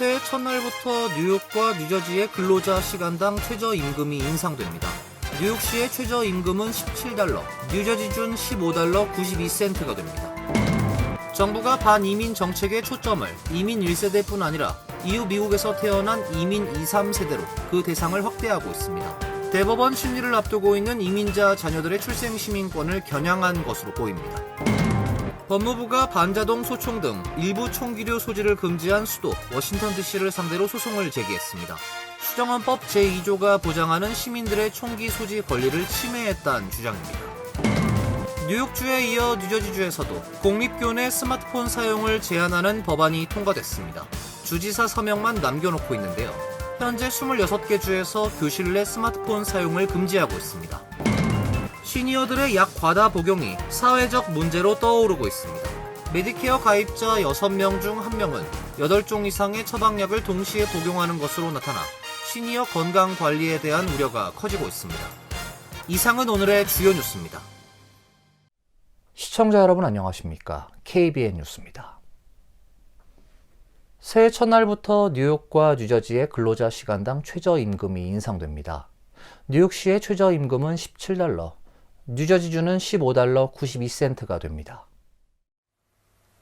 새해 첫날부터 뉴욕과 뉴저지의 근로자 시간당 최저임금이 인상됩니다. 뉴욕시의 최저임금은 $17, 뉴저지준 $15 92센트가 됩니다. 정부가 반이민 정책의 초점을 이민 1세대뿐 아니라 이후 미국에서 태어난 이민 2, 3세대로 그 대상을 확대하고 있습니다. 대법원 심리를 앞두고 있는 이민자 자녀들의 출생 시민권을 겨냥한 것으로 보입니다. 법무부가 반자동 소총 등 일부 총기류 소지를 금지한 수도 워싱턴 DC를 상대로 소송을 제기했습니다. 수정헌법 제2조가 보장하는 시민들의 총기 소지 권리를 침해했다는 주장입니다. 뉴욕주에 이어 뉴저지주에서도 공립교내 스마트폰 사용을 제한하는 법안이 통과됐습니다. 주지사 서명만 남겨놓고 있는데요. 현재 26개 주에서 교실 내 스마트폰 사용을 금지하고 있습니다. 시니어들의 약 과다 복용이 사회적 문제로 떠오르고 있습니다. 메디케어 가입자 6명 중 1명은 8종 이상의 처방약을 동시에 복용하는 것으로 나타나 시니어 건강 관리에 대한 우려가 커지고 있습니다. 이상은 오늘의 주요 뉴스입니다. 시청자 여러분 안녕하십니까? KBN 뉴스입니다. 새해 첫날부터 뉴욕과 뉴저지의 근로자 시간당 최저임금이 인상됩니다. 뉴욕시의 최저임금은 $17, 뉴저지주는 $15 92센트가 됩니다.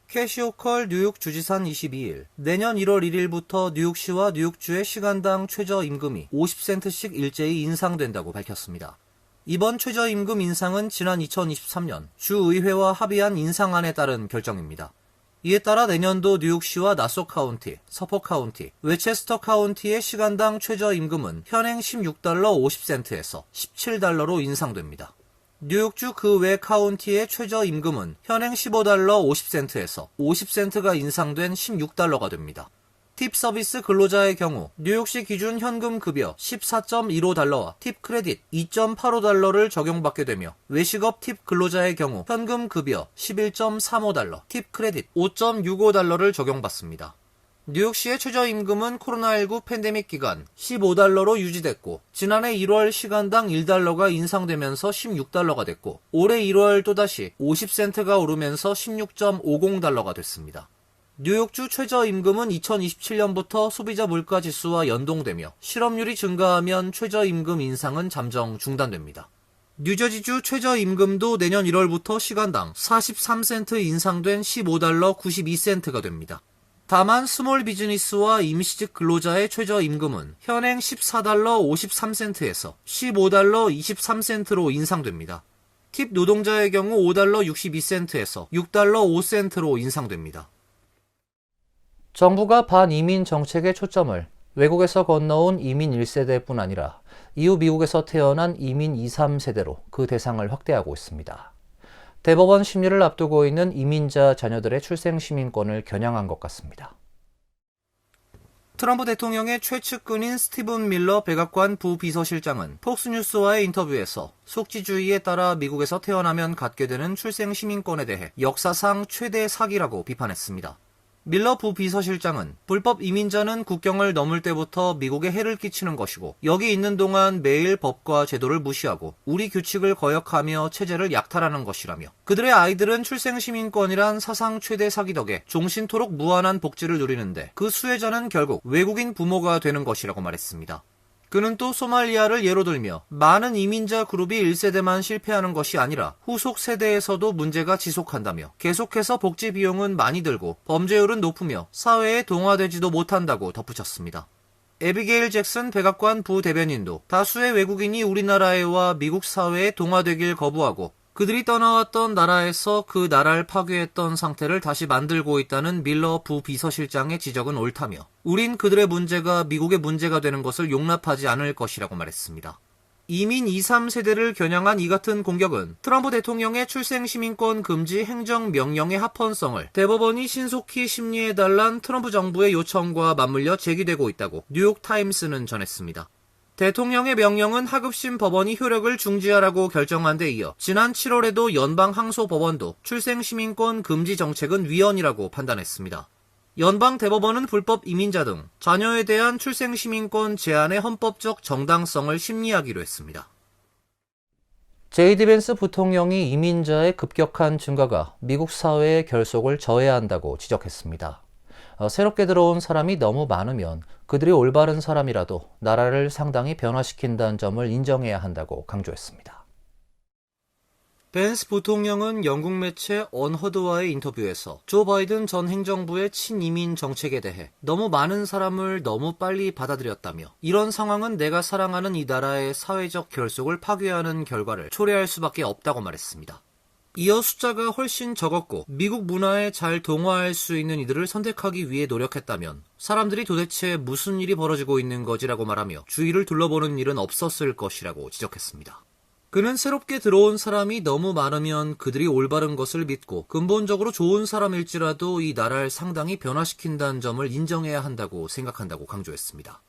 캐시 호컬 뉴욕 주지사는 22일, 내년 1월 1일부터 뉴욕시와 뉴욕주의 시간당 최저임금이 50센트씩 일제히 인상된다고 밝혔습니다. 이번 최저임금 인상은 지난 2023년 주의회와 합의한 인상안에 따른 결정입니다. 이에 따라 내년도 뉴욕시와 나소 카운티, 서포 카운티, 웨체스터 카운티의 시간당 최저임금은 현행 $16 50센트에서 $17로 인상됩니다. 뉴욕주 그 외 카운티의 최저임금은 현행 $15 50센트에서 50센트가 인상된 $16가 됩니다. 팁 서비스 근로자의 경우 뉴욕시 기준 현금 급여 $14.15와 팁 크레딧 $2.85를 적용받게 되며 외식업 팁 근로자의 경우 현금 급여 $11.35, 팁 크레딧 $5.65를 적용받습니다. 뉴욕시의 최저임금은 코로나19 팬데믹 기간 $15로 유지됐고 지난해 1월 시간당 $1가 인상되면서 $16가 됐고 올해 1월 또다시 50센트가 오르면서 $16.50가 됐습니다. 뉴욕주 최저임금은 2027년부터 소비자 물가지수와 연동되며 실업률이 증가하면 최저임금 인상은 잠정 중단됩니다. 뉴저지주 최저임금도 내년 1월부터 시간당 43센트 인상된 $15 92센트가 됩니다. 다만 스몰 비즈니스와 임시직 근로자의 최저임금은 현행 $14 53센트에서 $15 23센트로 인상됩니다. 팁 노동자의 경우 $5 62센트에서 $6 5센트로 인상됩니다. 정부가 반이민 정책의 초점을 외국에서 건너온 이민 1세대뿐 아니라 이후 미국에서 태어난 이민 2, 3세대로 그 대상을 확대하고 있습니다. 대법원 심리를 앞두고 있는 이민자 자녀들의 출생 시민권을 겨냥한 것 같습니다. 트럼프 대통령의 최측근인 스티븐 밀러 백악관 부비서실장은 폭스뉴스와의 인터뷰에서 속지주의에 따라 미국에서 태어나면 갖게 되는 출생 시민권에 대해 역사상 최대 사기라고 비판했습니다. 밀러 부비서실장은 불법 이민자는 국경을 넘을 때부터 미국에 해를 끼치는 것이고 여기 있는 동안 매일 법과 제도를 무시하고 우리 규칙을 거역하며 체제를 약탈하는 것이라며 그들의 아이들은 출생시민권이란 사상 최대 사기 덕에 종신토록 무한한 복지를 누리는데 그 수혜자는 결국 외국인 부모가 되는 것이라고 말했습니다. 그는 또 소말리아를 예로 들며 많은 이민자 그룹이 1세대만 실패하는 것이 아니라 후속 세대에서도 문제가 지속한다며 계속해서 복지 비용은 많이 들고 범죄율은 높으며 사회에 동화되지도 못한다고 덧붙였습니다. 에비게일 잭슨 백악관 부대변인도 다수의 외국인이 우리나라에 와 미국 사회에 동화되길 거부하고 그들이 떠나왔던 나라에서 그 나라를 파괴했던 상태를 다시 만들고 있다는 밀러 부비서실장의 지적은 옳다며 우린 그들의 문제가 미국의 문제가 되는 것을 용납하지 않을 것이라고 말했습니다. 이민 2, 3세대를 겨냥한 이 같은 공격은 트럼프 대통령의 출생시민권 금지 행정명령의 합헌성을 대법원이 신속히 심리해달란 트럼프 정부의 요청과 맞물려 제기되고 있다고 뉴욕타임스는 전했습니다. 대통령의 명령은 하급심 법원이 효력을 중지하라고 결정한 데 이어 지난 7월에도 연방항소법원도 출생시민권 금지 정책은 위헌이라고 판단했습니다. 연방대법원은 불법 이민자 등 자녀에 대한 출생시민권 제한의 헌법적 정당성을 심리하기로 했습니다. 제이디 벤스 부통령이 이민자의 급격한 증가가 미국 사회의 결속을 저해한다고 지적했습니다. 새롭게 들어온 사람이 너무 많으면 그들이 올바른 사람이라도 나라를 상당히 변화시킨다는 점을 인정해야 한다고 강조했습니다. 벤스 부통령은 영국 매체 언허드와의 인터뷰에서 조 바이든 전 행정부의 친이민 정책에 대해 너무 많은 사람을 너무 빨리 받아들였다며 이런 상황은 내가 사랑하는 이 나라의 사회적 결속을 파괴하는 결과를 초래할 수밖에 없다고 말했습니다. 이어 숫자가 훨씬 적었고 미국 문화에 잘 동화할 수 있는 이들을 선택하기 위해 노력했다면 사람들이 도대체 무슨 일이 벌어지고 있는 거지라고 말하며 주위를 둘러보는 일은 없었을 것이라고 지적했습니다. 그는 새롭게 들어온 사람이 너무 많으면 그들이 올바른 것을 믿고 근본적으로 좋은 사람일지라도 이 나라를 상당히 변화시킨다는 점을 인정해야 한다고 생각한다고 강조했습니다.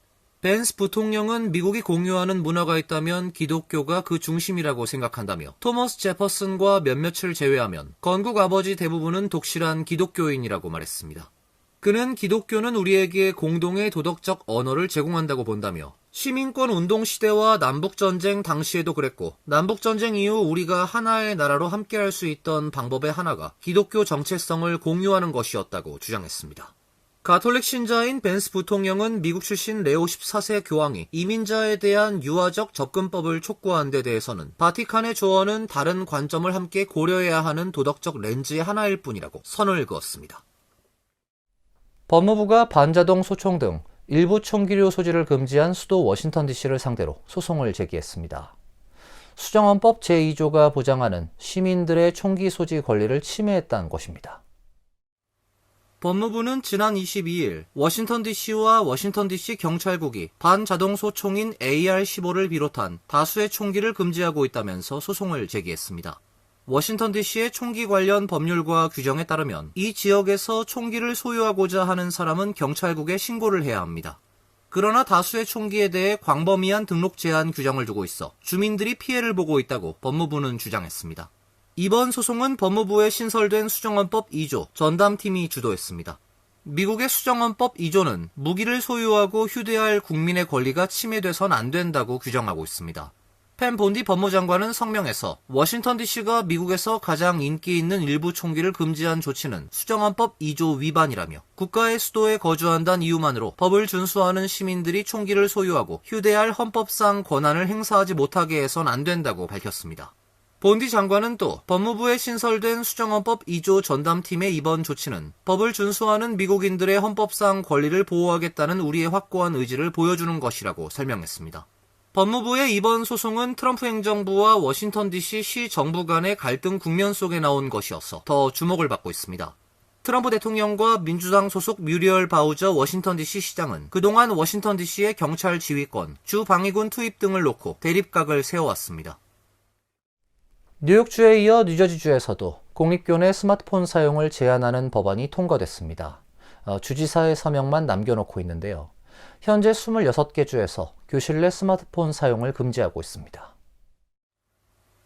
벤스 부통령은 미국이 공유하는 문화가 있다면 기독교가 그 중심이라고 생각한다며 토머스 제퍼슨과 몇몇을 제외하면 건국 아버지 대부분은 독실한 기독교인이라고 말했습니다. 그는 기독교는 우리에게 공동의 도덕적 언어를 제공한다고 본다며 시민권 운동 시대와 남북전쟁 당시에도 그랬고 남북전쟁 이후 우리가 하나의 나라로 함께할 수 있던 방법의 하나가 기독교 정체성을 공유하는 것이었다고 주장했습니다. 가톨릭 신자인 벤스 부통령은 미국 출신 레오 14세 교황이 이민자에 대한 유아적 접근법을 촉구한 데 대해서는 바티칸의 조언은 다른 관점을 함께 고려해야 하는 도덕적 렌즈의 하나일 뿐이라고 선을 그었습니다. 법무부가 반자동 소총 등 일부 총기류 소지를 금지한 수도 워싱턴 DC를 상대로 소송을 제기했습니다. 수정헌법 제2조가 보장하는 시민들의 총기 소지 권리를 침해했다는 것입니다. 법무부는 지난 22일 워싱턴 DC와 워싱턴 DC 경찰국이 반자동 소총인 AR-15를 비롯한 다수의 총기를 금지하고 있다면서 소송을 제기했습니다. 워싱턴 DC의 총기 관련 법률과 규정에 따르면 이 지역에서 총기를 소유하고자 하는 사람은 경찰국에 신고를 해야 합니다. 그러나 다수의 총기에 대해 광범위한 등록 제한 규정을 두고 있어 주민들이 피해를 보고 있다고 법무부는 주장했습니다. 이번 소송은 법무부에 신설된 수정헌법 2조 전담팀이 주도했습니다. 미국의 수정헌법 2조는 무기를 소유하고 휴대할 국민의 권리가 침해돼선 안 된다고 규정하고 있습니다. 펜 본디 법무장관은 성명에서 워싱턴 DC가 미국에서 가장 인기 있는 일부 총기를 금지한 조치는 수정헌법 2조 위반이라며 국가의 수도에 거주한다는 이유만으로 법을 준수하는 시민들이 총기를 소유하고 휴대할 헌법상 권한을 행사하지 못하게 해선 안 된다고 밝혔습니다. 본디 장관은 또 법무부에 신설된 수정헌법 2조 전담팀의 이번 조치는 법을 준수하는 미국인들의 헌법상 권리를 보호하겠다는 우리의 확고한 의지를 보여주는 것이라고 설명했습니다. 법무부의 이번 소송은 트럼프 행정부와 워싱턴 DC 시 정부 간의 갈등 국면 속에 나온 것이어서 더 주목을 받고 있습니다. 트럼프 대통령과 민주당 소속 뮤리얼 바우저 워싱턴 DC 시장은 그동안 워싱턴 DC의 경찰 지휘권, 주 방위군 투입 등을 놓고 대립각을 세워왔습니다. 뉴욕주에 이어 뉴저지주에서도 공립교내 스마트폰 사용을 제한하는 법안이 통과됐습니다. 주지사의 서명만 남겨놓고 있는데요. 현재 26개 주에서 교실 내 스마트폰 사용을 금지하고 있습니다.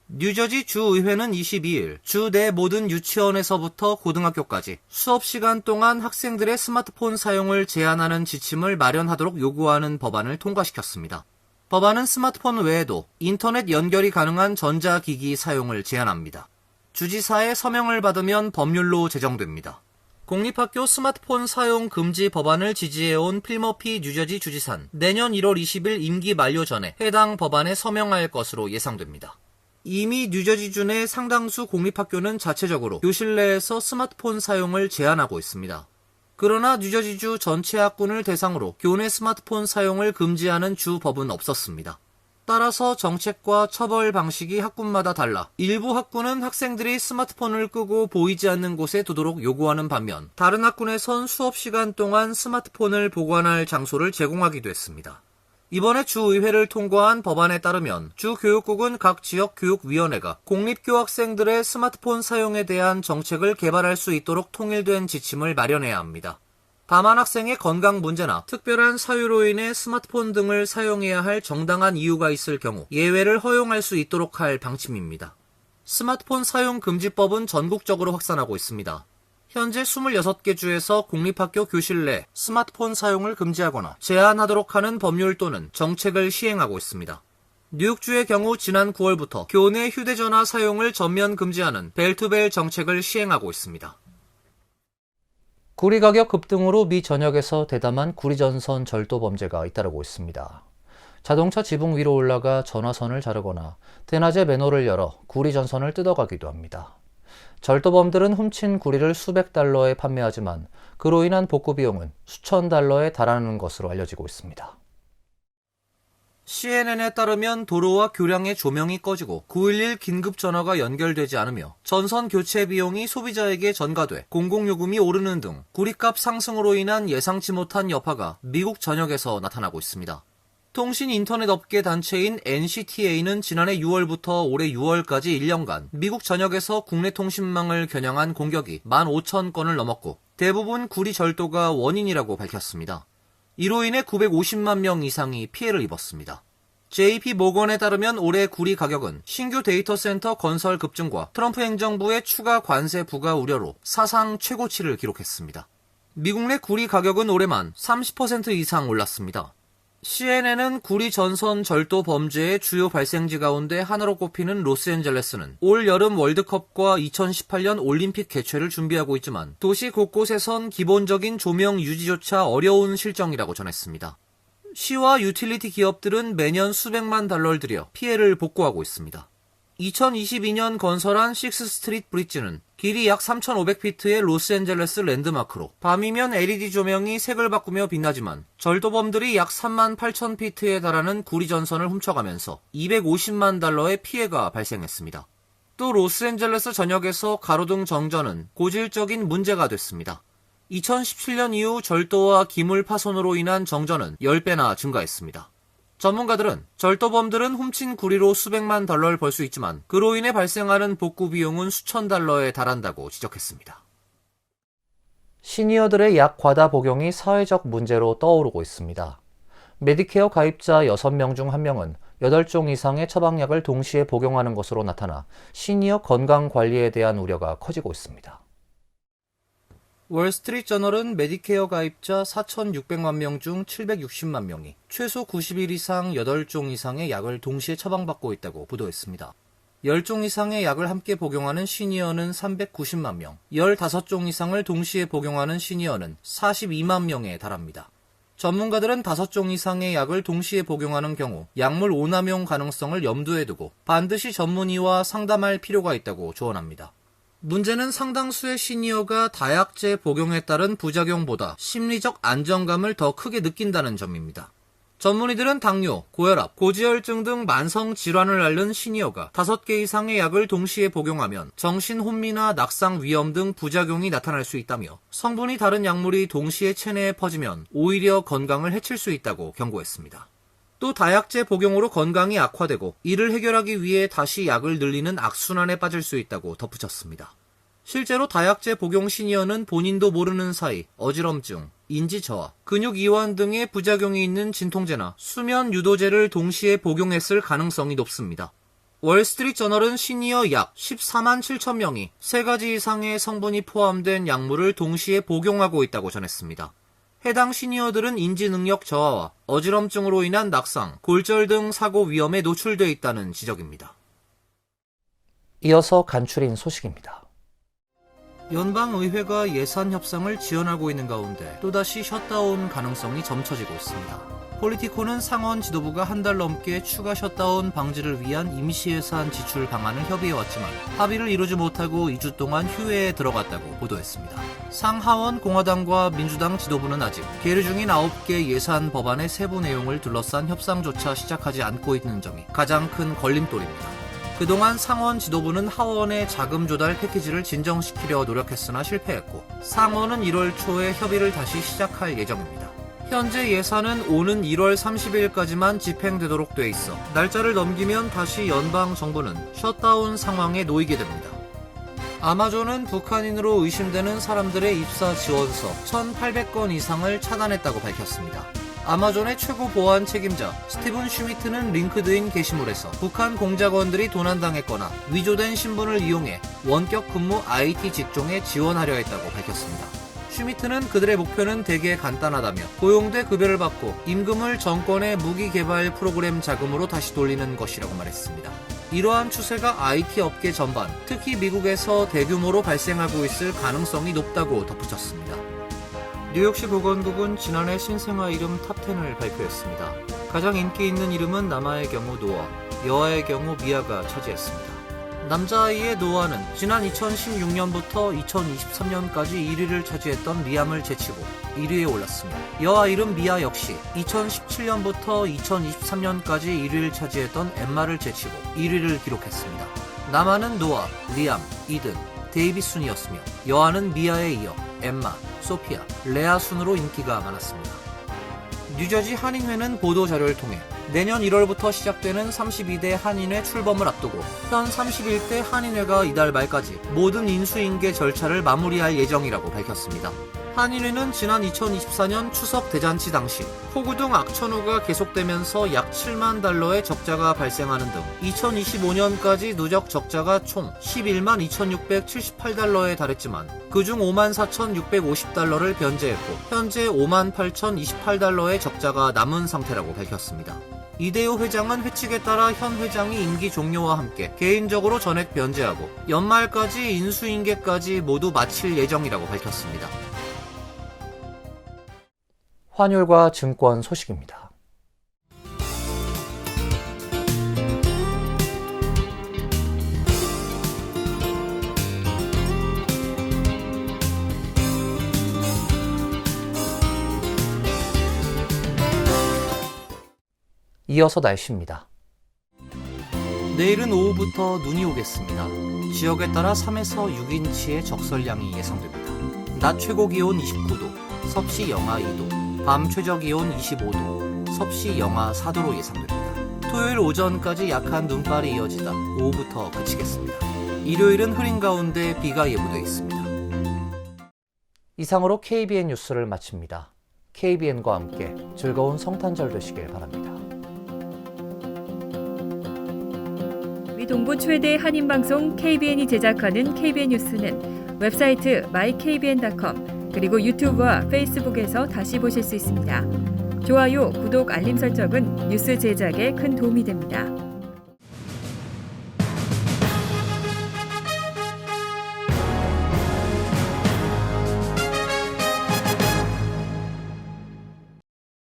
뉴저지 주의회는 22일 주 내 모든 유치원에서부터 고등학교까지 수업 시간 동안 학생들의 스마트폰 사용을 제한하는 지침을 마련하도록 요구하는 법안을 통과시켰습니다. 법안은 스마트폰 외에도 인터넷 연결이 가능한 전자기기 사용을 제한합니다. 주지사의 서명을 받으면 법률로 제정됩니다. 공립학교 스마트폰 사용 금지 법안을 지지해온 필머피 뉴저지 주지사는 내년 1월 20일 임기 만료 전에 해당 법안에 서명할 것으로 예상됩니다. 이미 뉴저지주 내 상당수 공립학교는 자체적으로 교실 내에서 스마트폰 사용을 제한하고 있습니다. 그러나 뉴저지주 전체 학군을 대상으로 교내 스마트폰 사용을 금지하는 주 법은 없었습니다. 따라서 정책과 처벌 방식이 학군마다 달라 일부 학군은 학생들이 스마트폰을 끄고 보이지 않는 곳에 두도록 요구하는 반면 다른 학군에선 수업 시간 동안 스마트폰을 보관할 장소를 제공하기도 했습니다. 이번에 주의회를 통과한 법안에 따르면 주교육국은 각 지역교육위원회가 공립교학생들의 스마트폰 사용에 대한 정책을 개발할 수 있도록 통일된 지침을 마련해야 합니다. 다만 학생의 건강 문제나 특별한 사유로 인해 스마트폰 등을 사용해야 할 정당한 이유가 있을 경우 예외를 허용할 수 있도록 할 방침입니다. 스마트폰 사용 금지법은 전국적으로 확산하고 있습니다. 현재 26개 주에서 공립학교 교실 내 스마트폰 사용을 금지하거나 제한하도록 하는 법률 또는 정책을 시행하고 있습니다. 뉴욕주의 경우 지난 9월부터 교내 휴대전화 사용을 전면 금지하는 벨투벨 정책을 시행하고 있습니다. 구리 가격 급등으로 미 전역에서 대담한 구리전선 절도 범죄가 잇따르고 있습니다. 자동차 지붕 위로 올라가 전화선을 자르거나 대낮에 맨홀을 열어 구리전선을 뜯어가기도 합니다. 절도범들은 훔친 구리를 수백 달러에 판매하지만 그로 인한 복구 비용은 수천 달러에 달하는 것으로 알려지고 있습니다. CNN에 따르면 도로와 교량의 조명이 꺼지고 911 긴급 전화가 연결되지 않으며 전선 교체 비용이 소비자에게 전가돼 공공요금이 오르는 등 구리값 상승으로 인한 예상치 못한 여파가 미국 전역에서 나타나고 있습니다. 통신 인터넷 업계 단체인 NCTA는 지난해 6월부터 올해 6월까지 1년간 미국 전역에서 국내 통신망을 겨냥한 공격이 15,000건을 넘었고 대부분 구리 절도가 원인이라고 밝혔습니다. 이로 인해 950만 명 이상이 피해를 입었습니다. JP 모건에 따르면 올해 구리 가격은 신규 데이터 센터 건설 급증과 트럼프 행정부의 추가 관세 부과 우려로 사상 최고치를 기록했습니다. 미국 내 구리 가격은 올해만 30% 이상 올랐습니다. CNN은 구리 전선 절도 범죄의 주요 발생지 가운데 하나로 꼽히는 로스앤젤레스는 올 여름 월드컵과 2018년 올림픽 개최를 준비하고 있지만 도시 곳곳에선 기본적인 조명 유지조차 어려운 실정이라고 전했습니다. 시와 유틸리티 기업들은 매년 수백만 달러를 들여 피해를 복구하고 있습니다. 2022년 건설한 6스트리트 브릿지는 길이 약 3,500피트의 로스앤젤레스 랜드마크로 밤이면 LED 조명이 색을 바꾸며 빛나지만 절도범들이 약 38,000피트에 달하는 구리 전선을 훔쳐가면서 250만 달러의 피해가 발생했습니다. 또 로스앤젤레스 전역에서 가로등 정전은 고질적인 문제가 됐습니다. 2017년 이후 절도와 기물 파손으로 인한 정전은 10배나 증가했습니다. 전문가들은 절도범들은 훔친 구리로 수백만 달러를 벌 수 있지만 그로 인해 발생하는 복구 비용은 수천 달러에 달한다고 지적했습니다. 시니어들의 약 과다 복용이 사회적 문제로 떠오르고 있습니다. 메디케어 가입자 6명 중 1명은 8종 이상의 처방약을 동시에 복용하는 것으로 나타나 시니어 건강 관리에 대한 우려가 커지고 있습니다. 월스트리트 저널은 메디케어 가입자 4,600만 명 중 760만 명이 최소 90일 이상 8종 이상의 약을 동시에 처방받고 있다고 보도했습니다. 10종 이상의 약을 함께 복용하는 시니어는 390만 명, 15종 이상을 동시에 복용하는 시니어는 42만 명에 달합니다. 전문가들은 5종 이상의 약을 동시에 복용하는 경우 약물 오남용 가능성을 염두에 두고 반드시 전문의와 상담할 필요가 있다고 조언합니다. 문제는 상당수의 시니어가 다약제 복용에 따른 부작용보다 심리적 안정감을 더 크게 느낀다는 점입니다. 전문의들은 당뇨, 고혈압, 고지혈증 등 만성 질환을 앓는 시니어가 5개 이상의 약을 동시에 복용하면 정신 혼미나 낙상 위험 등 부작용이 나타날 수 있다며 성분이 다른 약물이 동시에 체내에 퍼지면 오히려 건강을 해칠 수 있다고 경고했습니다. 또 다약제 복용으로 건강이 악화되고 이를 해결하기 위해 다시 약을 늘리는 악순환에 빠질 수 있다고 덧붙였습니다. 실제로 다약제 복용 시니어는 본인도 모르는 사이 어지럼증, 인지 저하, 근육 이완 등의 부작용이 있는 진통제나 수면 유도제를 동시에 복용했을 가능성이 높습니다. 월스트리트 저널은 시니어 약 14만 7천 명이 3가지 이상의 성분이 포함된 약물을 동시에 복용하고 있다고 전했습니다. 해당 시니어들은 인지 능력 저하와 어지럼증으로 인한 낙상, 골절 등 사고 위험에 노출되어 있다는 지적입니다. 이어서 간추린 소식입니다. 연방의회가 예산 협상을 지연하고 있는 가운데 또다시 셧다운 가능성이 점쳐지고 있습니다. 폴리티코는 상원 지도부가 한 달 넘게 추가 셧다운 방지를 위한 임시예산 지출 방안을 협의해왔지만 합의를 이루지 못하고 2주 동안 휴회에 들어갔다고 보도했습니다. 상하원 공화당과 민주당 지도부는 아직 계류 중인 9개 예산 법안의 세부 내용을 둘러싼 협상조차 시작하지 않고 있는 점이 가장 큰 걸림돌입니다. 그동안 상원 지도부는 하원의 자금 조달 패키지를 진정시키려 노력했으나 실패했고 상원은 1월 초에 협의를 다시 시작할 예정입니다. 현재 예산은 오는 1월 30일까지만 집행되도록 돼 있어 날짜를 넘기면 다시 연방 정부는 셧다운 상황에 놓이게 됩니다. 아마존은 북한인으로 의심되는 사람들의 입사 지원서 1,800건 이상을 차단했다고 밝혔습니다. 아마존의 최고 보안 책임자 스티븐 슈미트는 링크드인 게시물에서 북한 공작원들이 도난당했거나 위조된 신분을 이용해 원격 근무 IT 직종에 지원하려 했다고 밝혔습니다. 슈미트는 그들의 목표는 대개 간단하다며 고용돼 급여를 받고 임금을 정권의 무기 개발 프로그램 자금으로 다시 돌리는 것이라고 말했습니다. 이러한 추세가 IT 업계 전반, 특히 미국에서 대규모로 발생하고 있을 가능성이 높다고 덧붙였습니다. 뉴욕시 보건국은 지난해 신생아 이름 탑10을 발표했습니다. 가장 인기 있는 이름은 남아의 경우 노아, 여아의 경우 미아가 차지했습니다. 남자아이의 노아는 지난 2016년부터 2023년까지 1위를 차지했던 리암을 제치고 1위에 올랐으며, 여아 이름 미아 역시 2017년부터 2023년까지 1위를 차지했던 엠마를 제치고 1위를 기록했습니다. 남아는 노아, 리암, 이든, 데이빗 순이었으며, 여아는 미아에 이어 엠마, 소피아, 레아 순으로 인기가 많았습니다. 뉴저지 한인회는 보도자료를 통해 내년 1월부터 시작되는 32대 한인회 출범을 앞두고 현 31대 한인회가 이달 말까지 모든 인수인계 절차를 마무리할 예정이라고 밝혔습니다. 한인회는 지난 2024년 추석 대잔치 당시 폭우 등 악천후가 계속되면서 약 7만 달러의 적자가 발생하는 등 2025년까지 누적 적자가 총 11만 2,678달러에 달했지만 그중 5만 4,650달러를 변제했고 현재 5만 8,028달러의 적자가 남은 상태라고 밝혔습니다. 이대호 회장은 회칙에 따라 현 회장이 임기 종료와 함께 개인적으로 전액 변제하고 연말까지 인수인계까지 모두 마칠 예정이라고 밝혔습니다. 환율과 증권 소식입니다. 이어서 날씨입니다. 내일은 오후부터 눈이 오겠습니다. 지역에 따라 3에서 6인치의 적설량이 예상됩니다. 낮 최고 기온 29도, 섭씨 영하 2도, 밤 최저 기온 25도, 섭씨 영하 4도로 예상됩니다. 토요일 오전까지 약한 눈발이 이어지다 오후부터 그치겠습니다. 일요일은 흐린 가운데 비가 예보되어 있습니다. 이상으로 KBN 뉴스를 마칩니다. KBN과 함께 즐거운 성탄절 되시길 바랍니다. 동부 최대 한인방송 KBN이 제작하는 KBN 뉴스는 웹사이트 mykbn.com 그리고 유튜브와 페이스북에서 다시 보실 수 있습니다. 좋아요, 구독, 알림 설정은 뉴스 제작에 큰 도움이 됩니다.